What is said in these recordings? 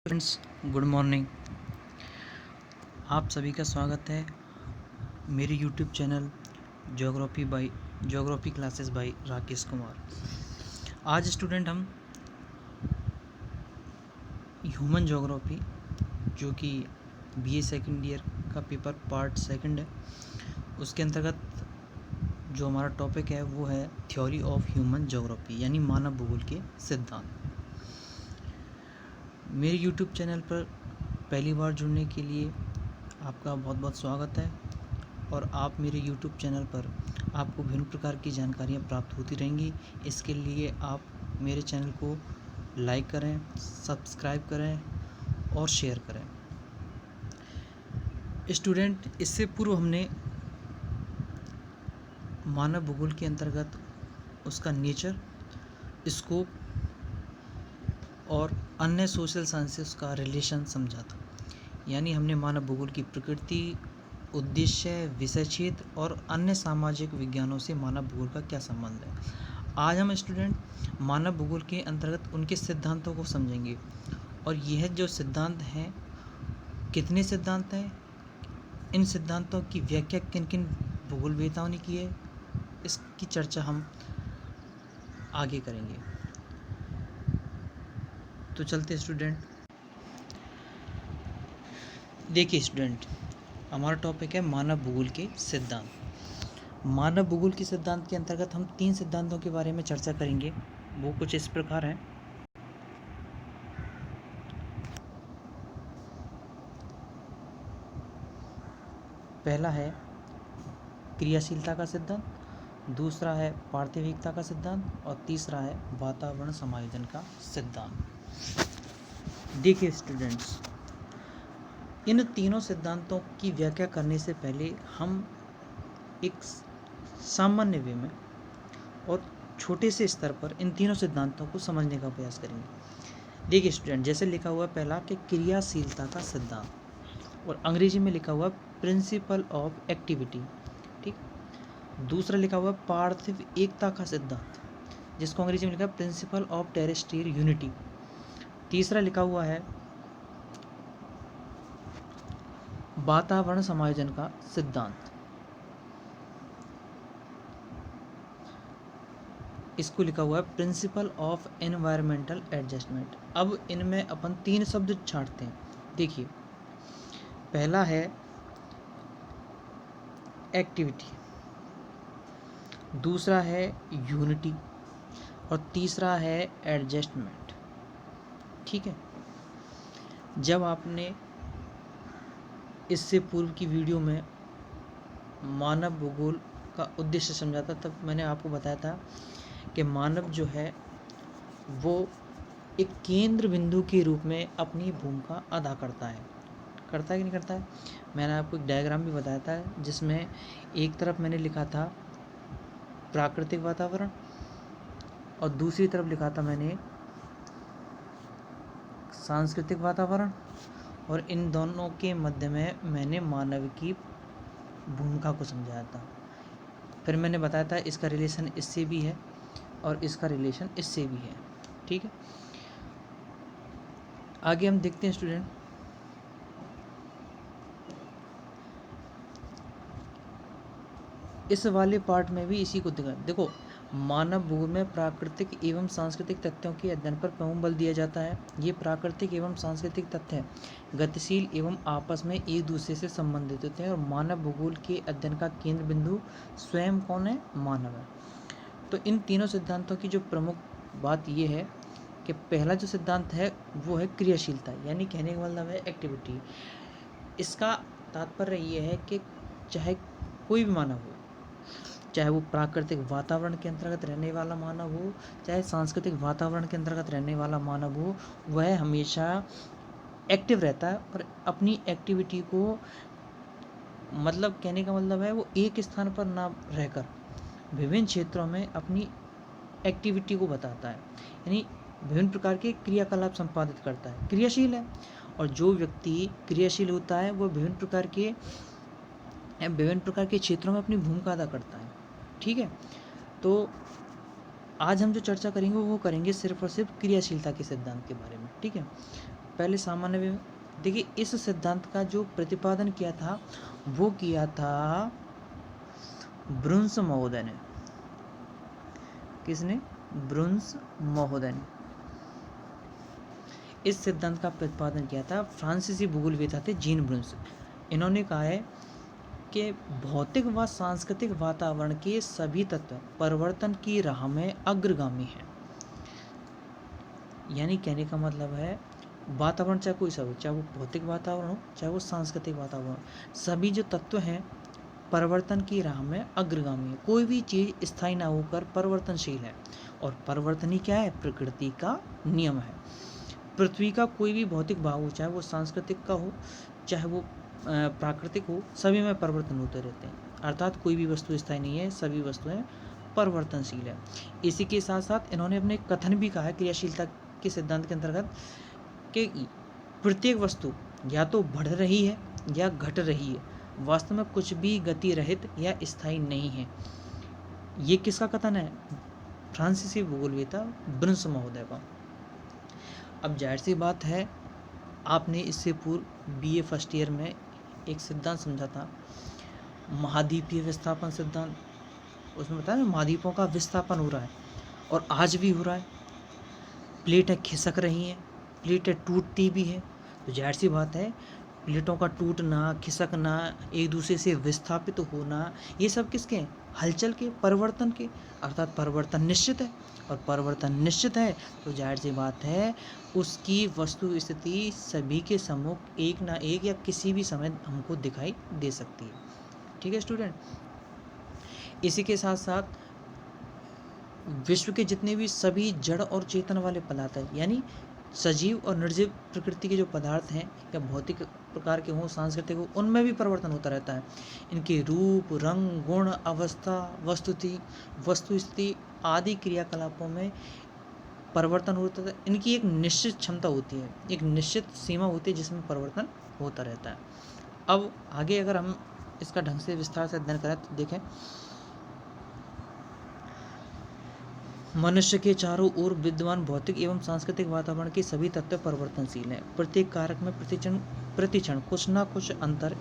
Friends, good morning. आप सभी का स्वागत है मेरे YouTube channel geography classes bye Rakesh Kumar. आज स्टूडेंट हम ह्यूमन ज्योग्राफी, जो कि बीए सेकेंड ईयर का पेपर पार्ट सेकंड है, उसके अंतर्गत जो हमारा टॉपिक है वो है थ्योरी ऑफ ह्यूमन ज्योग्राफी, यानी मानव भूगोल के सिद्धांत। मेरे यूट्यूब चैनल पर पहली बार जुड़ने के लिए आपका बहुत बहुत स्वागत है। और आप मेरे YouTube चैनल पर आपको विभिन्न प्रकार की जानकारियाँ प्राप्त होती रहेंगी। इसके लिए आप मेरे चैनल को लाइक करें, सब्सक्राइब करें और शेयर करें। स्टूडेंट, इससे पूर्व हमने मानव भूगोल के अंतर्गत उसका नेचर, स्कोप और अन्य सोशल साइंसेस का रिलेशन समझा था। यानी हमने मानव भूगोल की प्रकृति, उद्देश्य, विषय क्षेत्र और अन्य सामाजिक विज्ञानों से मानव भूगोल का क्या संबंध है। आज हम स्टूडेंट मानव भूगोल के अंतर्गत उनके सिद्धांतों को समझेंगे। और यह जो सिद्धांत हैं, कितने सिद्धांत हैं, इन सिद्धांतों की व्याख्या किन किन भूगोलवेताओं ने की है, इसकी चर्चा हम आगे करेंगे। तो चलते स्टूडेंट। देखिए स्टूडेंट, हमारा टॉपिक है मानव भूगोल के सिद्धांत। मानव भूगोल के सिद्धांत के अंतर्गत हम 3 सिद्धांतों के बारे में चर्चा करेंगे। वो कुछ इस प्रकार हैं। पहला है क्रियाशीलता का सिद्धांत, दूसरा है पार्थिविकता का सिद्धांत और तीसरा है वातावरण समायोजन का सिद्धांत। देखिए स्टूडेंट्स, इन तीनों सिद्धांतों की व्याख्या करने से पहले हम एक सामान्य वे में और छोटे से स्तर पर इन तीनों सिद्धांतों को समझने का प्रयास करेंगे। देखिए स्टूडेंट, जैसे लिखा हुआ पहला कि क्रियाशीलता का सिद्धांत, और अंग्रेजी में लिखा हुआ प्रिंसिपल ऑफ एक्टिविटी, ठीक। दूसरा लिखा हुआ पार्थिव एकता का सिद्धांत, जिसको अंग्रेजी में लिखा है प्रिंसिपल ऑफ टेरेस्ट्रियल यूनिटी। तीसरा लिखा हुआ है वातावरण समायोजन का सिद्धांत, इसको लिखा हुआ है प्रिंसिपल ऑफ एनवायरमेंटल एडजस्टमेंट। अब इनमें अपन 3 शब्द छांटते हैं। देखिए, पहला है एक्टिविटी, दूसरा है यूनिटी और तीसरा है एडजस्टमेंट, ठीक है। जब आपने इससे पूर्व की वीडियो में मानव भूगोल का उद्देश्य समझा था, तब मैंने आपको बताया था कि मानव जो है वो एक केंद्र बिंदु के रूप में अपनी भूमिका अदा करता है कि नहीं करता है। मैंने आपको एक डायग्राम भी बताया था, जिसमें एक तरफ मैंने लिखा था प्राकृतिक वातावरण और दूसरी तरफ लिखा था मैंने सांस्कृतिक वातावरण, और इन दोनों के मध्य में मैंने मानव की भूमिका को समझाया था। फिर मैंने बताया था इसका रिलेशन इससे भी है और इसका रिलेशन इससे भी है, ठीक है। आगे हम देखते हैं स्टूडेंट, इस वाले पार्ट में भी इसी को देखो, मानव भूगोल में प्राकृतिक एवं सांस्कृतिक तथ्यों के अध्ययन पर प्रमुख बल दिया जाता है। ये प्राकृतिक एवं सांस्कृतिक तथ्य गतिशील एवं आपस में एक दूसरे से संबंधित होते हैं, और मानव भूगोल के अध्ययन का केंद्र बिंदु स्वयं कौन है? मानव है। तो इन तीनों सिद्धांतों की जो प्रमुख बात ये है कि पहला जो सिद्धांत है वो है क्रियाशीलता, यानी कहने का मतलब है एक्टिविटी। इसका तात्पर्य ये है कि चाहे कोई भी मानव हो, चाहे वो प्राकृतिक वातावरण के अंतर्गत रहने वाला मानव हो, चाहे सांस्कृतिक वातावरण के अंतर्गत रहने वाला मानव हो, वह हमेशा एक्टिव रहता है और अपनी एक्टिविटी को, मतलब कहने का मतलब है वो एक स्थान पर ना रहकर विभिन्न क्षेत्रों में अपनी एक्टिविटी को बताता है, यानी विभिन्न प्रकार के क्रियाकलाप संपादित करता है, क्रियाशील है। और जो व्यक्ति क्रियाशील होता है वो विभिन्न प्रकार के क्षेत्रों में अपनी भूमिका अदा करता है, ठीक है। तो आज हम जो चर्चा करेंगे वो करेंगे सिर्फ और सिर्फ क्रियाशीलता के सिद्धांत के बारे में, ठीक है। पहले सामान्य विवरण, देखिए इस सिद्धांत का जो प्रतिपादन किया था वो किया था ब्रुन्स महोदय ने। किसने? ब्रुन्स महोदय ने इस सिद्धांत का प्रतिपादन किया था। फ्रांसीसी भूगोलवेत्ता थे जीन ब्रुन्स। इन्होंने कहा है कि भौतिक व सांस्कृतिक वातावरण के सभी तत्व परिवर्तन की राह में अग्रगामी हैं। यानी कहने का मतलब है वातावरण चाहे कोई सा हो, चाहे वो भौतिक वातावरण हो चाहे वो सांस्कृतिक वातावरण, सभी जो तत्व हैं परिवर्तन की राह में अग्रगामी है। कोई भी चीज़ स्थायी ना होकर परिवर्तनशील है, और परिवर्तन ही क्या है? प्रकृति का नियम है। पृथ्वी का कोई भी भौतिक भाव हो, चाहे वो सांस्कृतिक का हो चाहे वो प्राकृतिक हो, सभी में परिवर्तन होते रहते हैं। अर्थात कोई भी वस्तु स्थायी नहीं है, सभी वस्तुएं परिवर्तनशील है। इसी के साथ साथ इन्होंने अपने कथन भी कहा है क्रियाशीलता के सिद्धांत के अंतर्गत कि प्रत्येक वस्तु या तो बढ़ रही है या घट रही है, वास्तव में कुछ भी गति रहित या स्थायी नहीं है। ये किसका कथन है? फ्रांसीसी भूगोलवेत्ता ब्रुन्स महोदय का। अब जाहिर सी बात है, आपने इससे पूर्व बीए फर्स्ट ईयर में एक सिद्धांत समझा था, महाद्वीपीय विस्थापन सिद्धांत। उसमें बताया ना महाद्वीपों का विस्थापन हो रहा है और आज भी हो रहा है। प्लेटें खिसक रही हैं, प्लेटें टूटती भी हैं। तो जाहिर सी बात है प्लेटों का टूटना, खिसकना, एक दूसरे से विस्थापित होना, ये सब किसके? हलचल के, परिवर्तन के। अर्थात परिवर्तन निश्चित है, और परिवर्तन निश्चित है तो जाहिर सी बात है उसकी वस्तु स्थिति सभी के सम्मुख एक ना एक या किसी भी समय हमको दिखाई दे सकती है। ठीक है स्टूडेंट। इसी के साथ साथ विश्व के जितने भी सभी जड़ और चेतन वाले पदार्थ हैं, यानी सजीव और निर्जीव प्रकृति के जो पदार्थ हैं, या भौतिक प्रकार के हों, सांस्कृतिक हो, उनमें भी परिवर्तन होता रहता है। इनके रूप, रंग, गुण, अवस्था, वस्तु स्थिति आदि क्रियाकलापों में परिवर्तन होता है। इनकी एक निश्चित क्षमता होती है, एक निश्चित सीमा होती है जिसमें परिवर्तन होता रहता है। अब आगे अगर हम इसका ढंग से विस्तार से अध्ययन करें तो देखें, मनुष्य के चारों ओर विद्यमान भौतिक एवं सांस्कृतिक वातावरण के सभी तत्व परिवर्तनशील हैं। प्रत्येक कारक में प्रतिक्षण कुछ न कुछ अंतर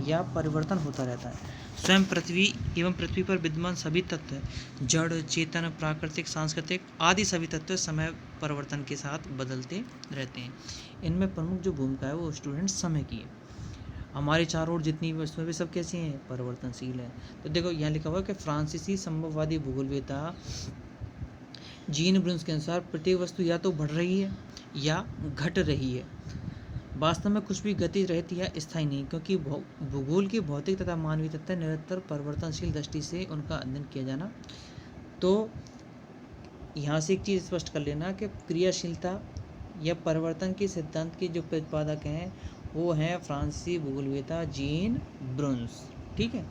या परिवर्तन होता रहता है। स्वयं पृथ्वी एवं पृथ्वी पर विद्यमान सभी तत्व, जड़, चेतन, प्राकृतिक, सांस्कृतिक आदि सभी तत्व समय परिवर्तन के साथ बदलते रहते हैं। इनमें प्रमुख जो भूमिका है वो स्टूडेंट समय की है। हमारे चारों ओर जितनी वस्तुएं भी सब कैसी हैं? परिवर्तनशील है। तो देखो यहाँ लिखा हुआ है कि फ्रांसीसी संभववादी भूगोलवेत्ता जीन ब्रुन्स के अनुसार प्रत्येक वस्तु या तो बढ़ रही है या घट रही है, वास्तव में कुछ भी गति रहती या स्थायी नहीं, क्योंकि भूगोल के भौतिक तथा मानवीय तत्व निरंतर परिवर्तनशील दृष्टि से उनका अध्ययन किया जाना। तो यहाँ से एक चीज़ स्पष्ट कर लेना कि क्रियाशीलता या परिवर्तन के सिद्धांत के जो प्रतिपादक हैं वो हैं फ्रांसीसी भूगोलवेत्ता जीन ब्रुन्स। ठीक है।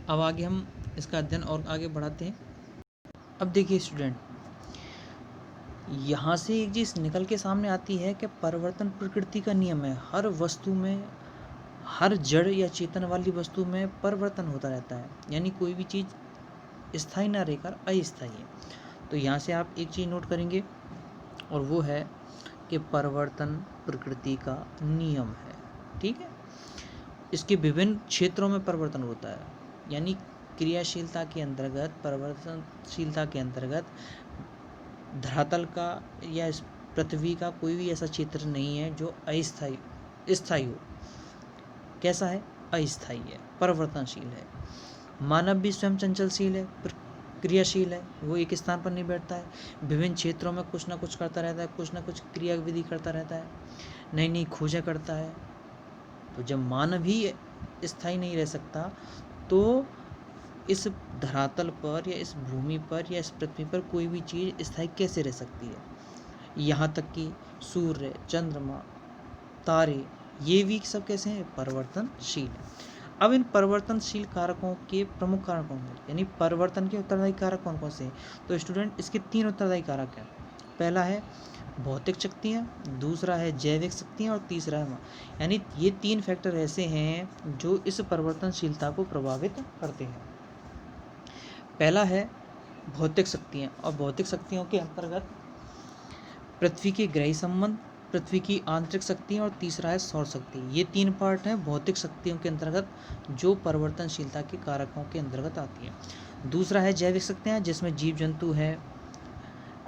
अब आगे हम इसका अध्ययन और आगे बढ़ाते हैं। अब देखिए स्टूडेंट, यहाँ से एक चीज़ निकल के सामने आती है कि परिवर्तन प्रकृति का नियम है। हर वस्तु में, हर जड़ या चेतन वाली वस्तु में परिवर्तन होता रहता है, यानी कोई भी चीज़ स्थायी ना रहकर अस्थायी है। तो यहाँ से आप एक चीज़ नोट करेंगे और वो है कि परिवर्तन प्रकृति का नियम है। ठीक है। इसके विभिन्न क्षेत्रों में परिवर्तन होता है, यानी क्रियाशीलता के अंतर्गत, परिवर्तनशीलता के अंतर्गत धरातल का या इस पृथ्वी का कोई भी ऐसा क्षेत्र नहीं है जो स्थायी हो। कैसा है? अस्थायी है, परिवर्तनशील है। मानव भी स्वयं चंचलशील है, क्रियाशील है, वो एक स्थान पर नहीं बैठता है, विभिन्न क्षेत्रों में कुछ ना कुछ करता रहता है, कुछ ना कुछ क्रियाविधि करता रहता है, नई नई खोजें करता है। तो जब मानव ही स्थायी नहीं रह सकता तो इस धरातल पर या इस भूमि पर या इस पृथ्वी पर कोई भी चीज़ स्थायी कैसे रह सकती है? यहाँ तक कि सूर्य, चंद्रमा, तारे, ये भी सब कैसे हैं? परिवर्तनशील है। अब इन परिवर्तनशील कारकों के प्रमुख कारक कौन हैं, यानी परिवर्तन के उत्तरदायी कारक कौन कौन से हैं? तो स्टूडेंट इसके 3 उत्तरदायी कारक हैं। पहला है भौतिक शक्तियाँ, दूसरा है जैविक शक्तियाँ और तीसरा है यानी ये 3 फैक्टर ऐसे हैं जो इस परिवर्तनशीलता को प्रभावित करते हैं। पहला है भौतिक शक्तियाँ, और भौतिक शक्तियों के अंतर्गत पृथ्वी के ग्रही संबंध, पृथ्वी की आंतरिक शक्तियाँ, और तीसरा है सौर शक्ति। ये 3 पार्ट हैं भौतिक शक्तियों के अंतर्गत जो परिवर्तनशीलता के कारकों के अंतर्गत आती है। दूसरा है जैविक शक्तियाँ जिसमें जीव जंतु है।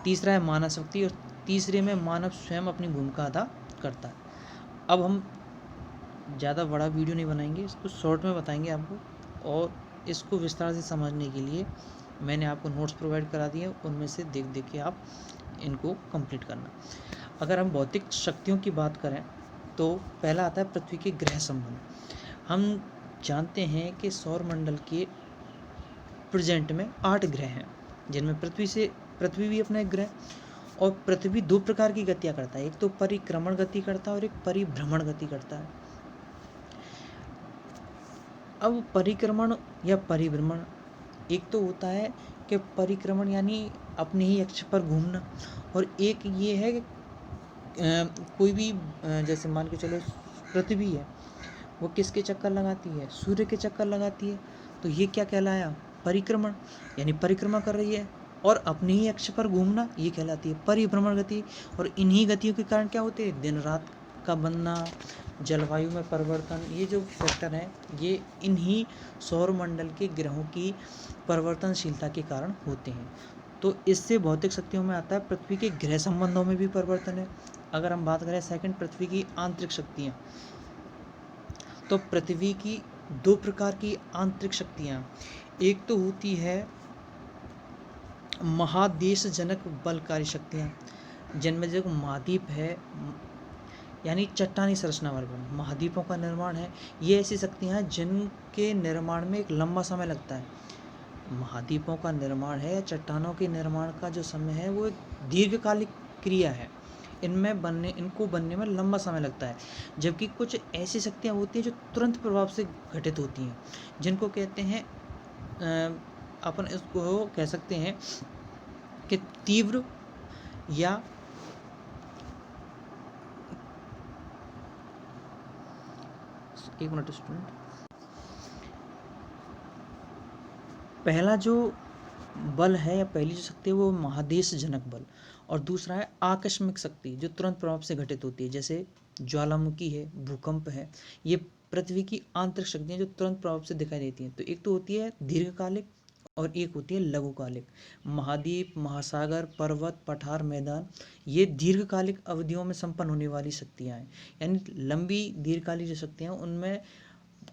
तीसरा है मानव शक्ति, और तीसरे में मानव स्वयं अपनी भूमिका अदा करता है। अब हम ज़्यादा बड़ा वीडियो नहीं बनाएंगे, इसको शॉर्ट में बताएंगे आपको, और इसको विस्तार से समझने के लिए मैंने आपको नोट्स प्रोवाइड करा दिए, उनमें से देख देख के आप इनको कंप्लीट करना। अगर हम भौतिक शक्तियों की बात करें तो पहला आता है पृथ्वी के ग्रह संबंध। हम जानते हैं कि सौर मंडल के प्रेजेंट में 8 ग्रह हैं, जिनमें पृथ्वी भी अपना एक ग्रह, और पृथ्वी 2 प्रकार की गतियाँ करता है, एक तो परिक्रमण गति करता है और एक परिभ्रमण गति करता है। अब परिक्रमण या परिभ्रमण, एक तो होता है कि परिक्रमण यानी अपने ही अक्ष पर घूमना, और एक ये है कि कोई भी जैसे मान के चलो पृथ्वी है, वो किसके चक्कर लगाती है? सूर्य के चक्कर लगाती है। तो ये क्या कहलाया? परिक्रमण, यानी परिक्रमा कर रही है, और अपने ही अक्ष पर घूमना ये कहलाती है परिभ्रमण गति। और इन्हीं गतियों के कारण क्या होते हैं? दिन रात का बनना, जलवायु में परिवर्तन, ये जो फैक्टर हैं ये इन्हीं सौरमंडल के ग्रहों की परिवर्तनशीलता के कारण होते हैं। तो इससे भौतिक शक्तियों में आता है पृथ्वी के ग्रह संबंधों में भी परिवर्तन है। अगर हम बात करें सेकंड, पृथ्वी की आंतरिक शक्तियाँ, तो पृथ्वी की 2 प्रकार की आंतरिक शक्तियाँ, एक तो होती है महादेशजनक बलकारी शक्तियाँ, जिनमें जो महाद्वीप है यानी चट्टानी संरचना वाले महाद्वीपों का निर्माण है। ये ऐसी शक्तियाँ हैं जिनके निर्माण में एक लंबा समय लगता है। महाद्वीपों का निर्माण है या चट्टानों के निर्माण का जो समय है वो एक दीर्घकालिक क्रिया है, इनको बनने में लंबा समय लगता है। जबकि कुछ ऐसी शक्तियाँ होती हैं जो तुरंत प्रभाव से घटित होती हैं, जिनको कहते हैं अपन इसको कह सकते हैं कि तीव्र या एक मिनट स्टूडेंट, पहला जो बल है या पहली जो शक्ति है वो महादेशजनक बल, और दूसरा है आकस्मिक शक्ति जो तुरंत प्रभाव से घटित होती है, जैसे ज्वालामुखी है, भूकंप है। ये पृथ्वी की आंतरिक शक्तियाँ जो तुरंत प्रभाव से दिखाई देती हैं। तो एक तो होती है दीर्घकालिक और एक होती है लघुकालिक। महाद्वीप, महासागर, पर्वत, पठार, मैदान, ये दीर्घकालिक अवधियों में संपन्न होने वाली शक्तियाँ हैं। यानी लंबी दीर्घकालिक जो शक्तियाँ हैं उनमें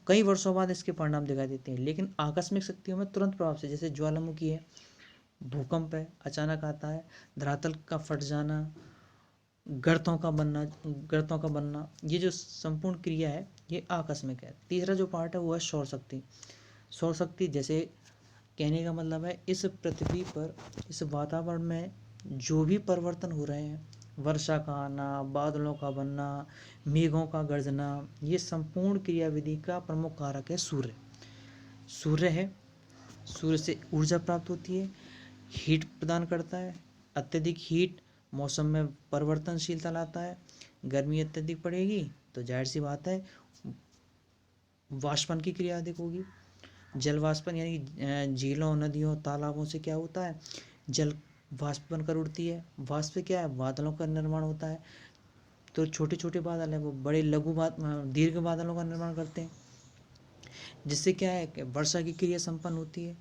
कई वर्षों बाद इसके परिणाम दिखाई देते हैं। लेकिन आकस्मिक शक्तियों में तुरंत प्रभाव से, जैसे ज्वालामुखी है, भूकंप है, अचानक आता है, धरातल का फट जाना, गर्तों का बनना, ये जो संपूर्ण क्रिया है ये आकस्मिक है। तीसरा जो पार्ट है वो है सौर शक्ति। सौर शक्ति जैसे कहने का मतलब है इस पृथ्वी पर, इस वातावरण में जो भी परिवर्तन हो रहे हैं, वर्षा का आना, बादलों का बनना, मेघों का गर्जना, ये संपूर्ण क्रियाविधि का प्रमुख कारक है सूर्य। सूर्य है, सूर्य से ऊर्जा प्राप्त होती है, हीट प्रदान करता है। अत्यधिक हीट मौसम में परिवर्तनशीलता लाता है। गर्मी अत्यधिक पड़ेगी तो जाहिर सी बात है वाष्पन की क्रिया अधिक होगी। जल वाष्पन यानी झीलों, नदियों, तालाबों से क्या होता है? जल वाष्प बनकर उड़ती है। वाष्प से क्या है? बादलों का निर्माण होता है। तो छोटे छोटे बादल हैं वो बड़े दीर्घ बादलों का निर्माण करते हैं, जिससे क्या है कि वर्षा की क्रिया संपन्न होती है।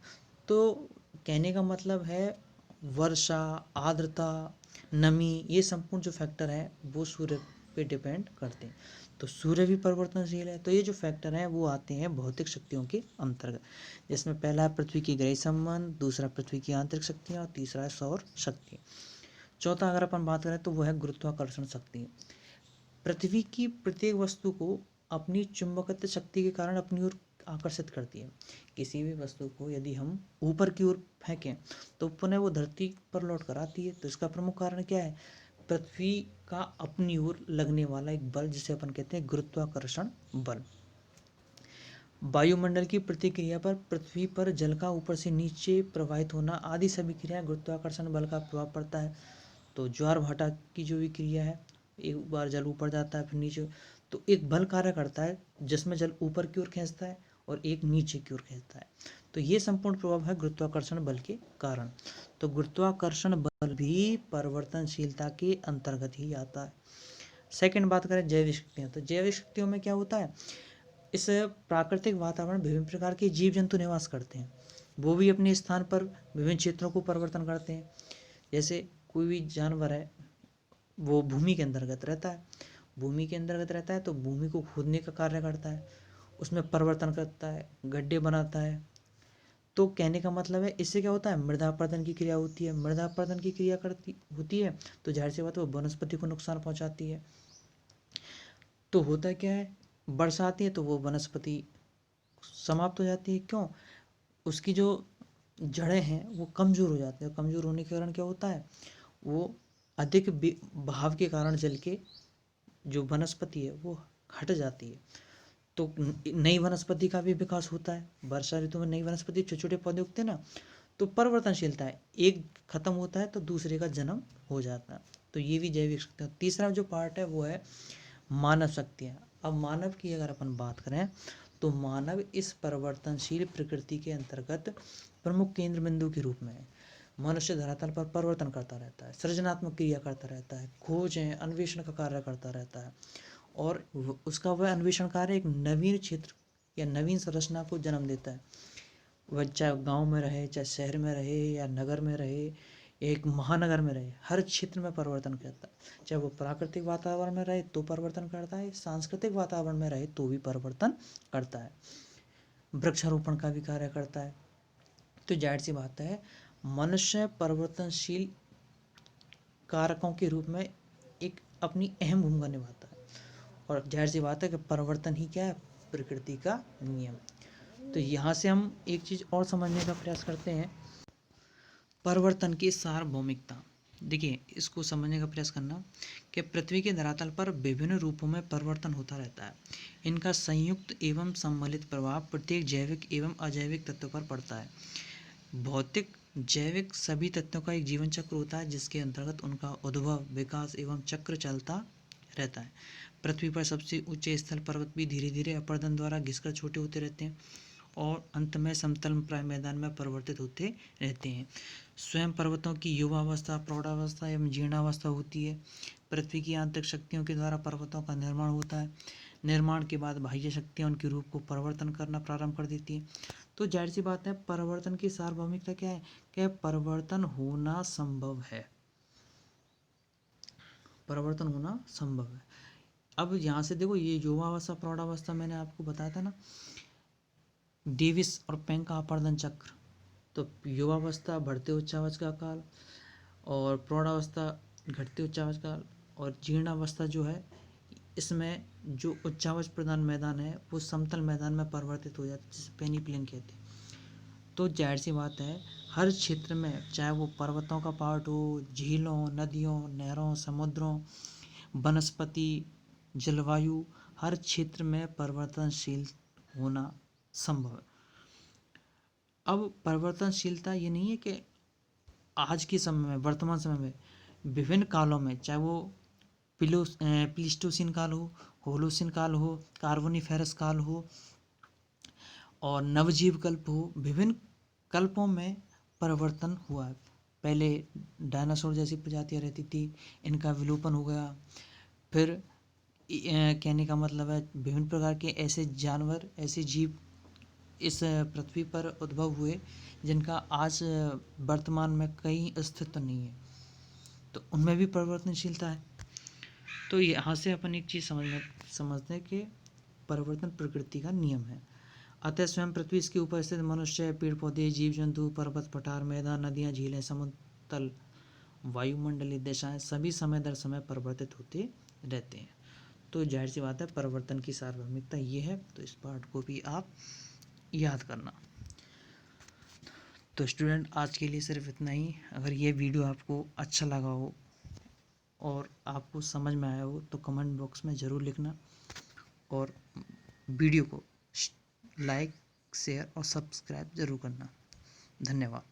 तो कहने का मतलब है वर्षा, आर्द्रता, नमी, ये संपूर्ण जो फैक्टर है वो सूर्य पे डिपेंड करते हैं। तो सूर्य भी परिवर्तनशील है। तो ये जो फैक्टर हैं वो आते हैं भौतिक शक्तियों के अंतर्गत, जिसमें पहला है पृथ्वी की ग्रही संबंध, दूसरा पृथ्वी की आंतरिक शक्तियाँ, और तीसरा है सौर शक्ति। चौथा अगर अपन बात करें तो वो है गुरुत्वाकर्षण शक्ति। पृथ्वी की प्रत्येक वस्तु को अपनी चुंबकत्व शक्ति के कारण अपनी ओर आकर्षित करती है। किसी भी वस्तु को यदि हम ऊपर की ओर फेंकें तो पुनः वो धरती पर लौट कर आती है। तो इसका प्रमुख कारण क्या है? पृथ्वी का अपनी ओर लगने वाला एक बल, जिसे अपन कहते हैं गुरुत्वाकर्षण बल। वायुमंडल की प्रतिक्रिया पर पृथ्वी पर जल का ऊपर से नीचे प्रवाहित होना आदि सभी क्रिया गुरुत्वाकर्षण बल का प्रभाव पड़ता है। तो ज्वार भाटा की जो भी क्रिया है, एक बार जल ऊपर जाता है फिर नीचे, तो एक बल कार्य करता है जिसमें जल ऊपर की ओर खींचता है और एक नीचे की ओर खींचता है। तो ये संपूर्ण प्रभाव है गुरुत्वाकर्षण बल के कारण। तो गुरुत्वाकर्षण बल भी परिवर्तनशीलता के अंतर्गत ही आता है। सेकंड बात करें जैविक शक्तियाँ, तो जैविक शक्तियों में क्या होता है, इस प्राकृतिक वातावरण विभिन्न प्रकार के जीव जंतु निवास करते हैं, वो भी अपने स्थान पर विभिन्न क्षेत्रों को परिवर्तन करते हैं। जैसे कोई भी जानवर है वो भूमि के अंतर्गत रहता है, भूमि के अंतर्गत रहता है तो भूमि को खोदने का कार्य करता है, उसमें परिवर्तन करता है, गड्ढे बनाता है। तो कहने का मतलब है इससे क्या होता है, मृदा अपरदन की क्रिया होती है, मृदा अपरदन की क्रिया करती होती है तो जाहिर सी बात है वो वनस्पति को नुकसान पहुंचाती है। तो होता क्या है, वर्षा आती है तो वो वनस्पति समाप्त हो जाती है। क्यों, उसकी जो जड़ें हैं वो कमज़ोर हो जाती है, कमज़ोर होने के कारण क्या होता है, वो अधिक बहाव के कारण जल के जो वनस्पति है वो हट जाती है। तो नई वनस्पति का भी विकास होता है, वर्षा ऋतु में नई वनस्पति छोटे छोटे पौधे उगते हैं ना, तो परिवर्तनशीलता है, एक खत्म होता है तो दूसरे का जन्म हो जाता है। तो ये भी जैविक शक्ति है। तीसरा जो पार्ट है वो है मानव शक्तियाँ। अब मानव की अगर अपन बात करें तो मानव इस परिवर्तनशील प्रकृति के अंतर्गत प्रमुख केंद्र बिंदु के रूप में है। मनुष्य धरातल पर परिवर्तन करता रहता है, सृजनात्मक क्रिया करता रहता है, खोज है, अन्वेषण का कार्य करता रहता है, और उसका वह अन्वेषण कार्य एक नवीन क्षेत्र या नवीन संरचना को जन्म देता है। वह चाहे गांव में रहे, चाहे शहर में रहे, या नगर में रहे, एक महानगर में रहे, हर क्षेत्र में परिवर्तन करता है। चाहे वो प्राकृतिक वातावरण में रहे तो परिवर्तन करता है, सांस्कृतिक वातावरण में रहे तो भी परिवर्तन करता है, वृक्षारोपण का भी कार्य करता है। तो जाहिर सी बात है मनुष्य परिवर्तनशील कारकों के रूप में एक अपनी अहम भूमिका निभाता है, और जाहिर सी बात है कि परिवर्तन ही क्या है, प्रकृति का नियम। तो यहाँ से हम एक चीज़ और समझने का प्रयास करते हैं, परिवर्तन की सार्वभौमिकता। देखिए इसको समझने का प्रयास करना कि पृथ्वी के धरातल पर विभिन्न रूपों में परिवर्तन होता रहता है, इनका संयुक्त एवं सम्मिलित प्रभाव प्रत्येक जैविक एवं अजैविक तत्व पर पड़ता है। भौतिक जैविक सभी तत्वों का एक जीवन चक्र होता है जिसके अंतर्गत उनका उद्भव, विकास एवं चक्र चलता रहता है। पृथ्वी पर सबसे ऊंचे स्थल पर्वत भी धीरे धीरे अपरदन द्वारा घिसकर छोटे होते रहते हैं और अंत में समतल प्राय मैदान में परिवर्तित होते रहते हैं। स्वयं पर्वतों की युवावस्था, प्रौढ़ावस्था एवं जीर्णावस्था होती है। पृथ्वी की आंतरिक शक्तियों के द्वारा पर्वतों का निर्माण होता है। निर्माण के बाद बाह्य शक्तियाँ उनके रूप को परिवर्तन करना प्रारंभ कर देती हैं। तो जाहिर सी बात है परिवर्तन की सार्वभौमिकता क्या है, क्या परिवर्तन होना संभव है, परिवर्तन होना संभव है। अब यहाँ से देखो ये युवावस्था प्रौढ़ावस्था मैंने आपको बताया था ना, डेविस और पेंग का अपरदन चक्र। तो युवावस्था बढ़ते उच्चावच का काल, और प्रौढ़ावस्था घटते उच्चावच काल, और जीर्णावस्था जो है इसमें जो उच्चावच प्रधान मैदान है वो समतल मैदान में परिवर्तित हो जाता है जिसे पेनिप्लेन कहते हैं। तो जाहिर सी बात है हर क्षेत्र में, चाहे वो पर्वतों का पार्ट हो, झीलों, नदियों, नहरों, समुद्रों, वनस्पति, जलवायु, हर क्षेत्र में परिवर्तनशील होना संभव है। अब परिवर्तनशीलता ये नहीं है कि आज के समय में, वर्तमान समय में विभिन्न कालों में, चाहे वो प्लीस्टोसिन काल हो, होलोसिन काल हो, कार्बोनिफेरस काल हो और नवजीव कल्प हो, विभिन्न कल्पों में परिवर्तन हुआ है। पहले डायनासोर जैसी प्रजातियां रहती थी, इनका विलोपन हो गया। फिर कहने का मतलब है विभिन्न प्रकार के ऐसे जानवर, ऐसे जीव इस पृथ्वी पर उद्भव हुए जिनका आज वर्तमान में कहीं अस्तित्व नहीं है, तो उनमें भी परिवर्तनशीलता है। तो यहाँ से अपन एक चीज़ समझते हैं कि परिवर्तन प्रकृति का नियम है। अतः स्वयं पृथ्वी, इसके ऊपर स्थित मनुष्य, पेड़ पौधे, जीव जंतु, पर्वत, पठार, मैदान, नदियाँ, झीलें, समुद्र तल, वायुमंडलीय दिशाएं सभी समय दर समय परिवर्तित होते रहते हैं। तो जाहिर सी बात है परिवर्तन की सार्वभौमिकता ये है, तो इस पार्ट को भी आप याद करना। तो स्टूडेंट आज के लिए सिर्फ इतना ही। अगर ये वीडियो आपको अच्छा लगा हो और आपको समझ में आया हो तो कमेंट बॉक्स में ज़रूर लिखना, और वीडियो को लाइक, शेयर और सब्सक्राइब ज़रूर करना। धन्यवाद।